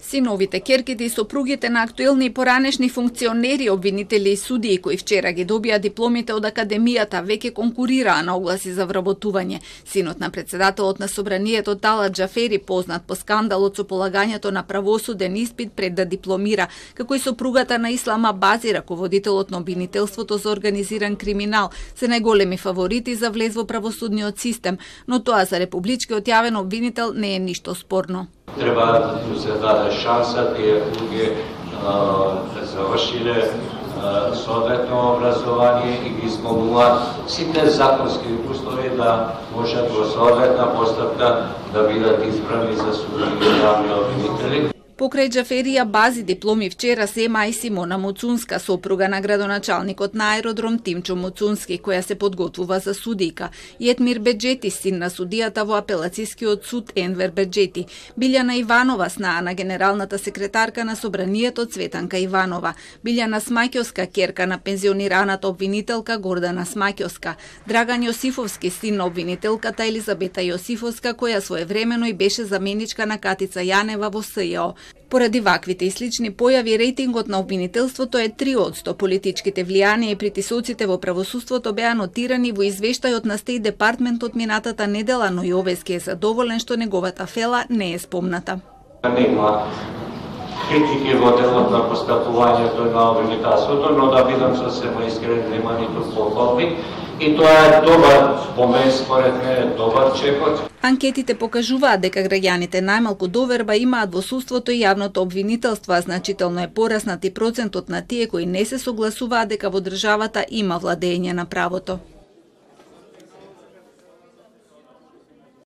Синовите, керките и сопругите на актуелни и поранешни функционери, обвинители и судии кои вчера ги добија дипломите од Академијата, веќе конкурираа на огласи за вработување. Синот на председателот на Собранието Талат Џафери, познат по скандалот со полагањето на правосуден испит пред да дипломира, како и сопругата на Ислама Бази, раководителот на обвинителството за организиран криминал, се најголеми фаворити за влез во правосудниот систем, но тоа за републичкиот јавен обвинител не е ништо спорно. Треба да се даде шанса тие луѓе завршиле соодветно образование и ги исполнуваат сите законски услови да можат во соодветна постапка да бидат избрани за судии и јавни обвинители. Покрај Џаферија Бази дипломи вчера зема и Симона Муцунска, сопруга на градоначалникот на аеродром Тимчо Муцунски, која се подготвува за судијка, и Етмир Беџети, син на судијата во апелацискиот суд Енвер Беџети, Билјана Иванова, снаа на генералната секретарка на Собранието Цветанка Иванова, Билјана Смаќовска, керка на пензионираната обвинителка Гордана Смаќовска, Драган Јосифовски, син на обвинителката Елизабета Јосифовска, која своевремено и беше заменичка на Катица Јанева во СЈО. Поради ваквите и слични појави, рейтингот на обвинителството е 3%. Политичките влијанија и притисоците во правосудството беа нотирани во извештајот на Стејт Департментот минатата недела, но Јовески е задоволен што неговата фела не е спомната. Нема критики во делот на постапувањето на обвинителството, но да бидам сосема искрен, нема ниту похвалби. И тоа е добар, по мен според мене добар чекот. Анкетите покажуваат дека граѓаните најмалку доверба имаат во судството и јавното обвинителство, а значително е пораснат и процентот на тие кои не се согласуваат дека во државата има владење на правото.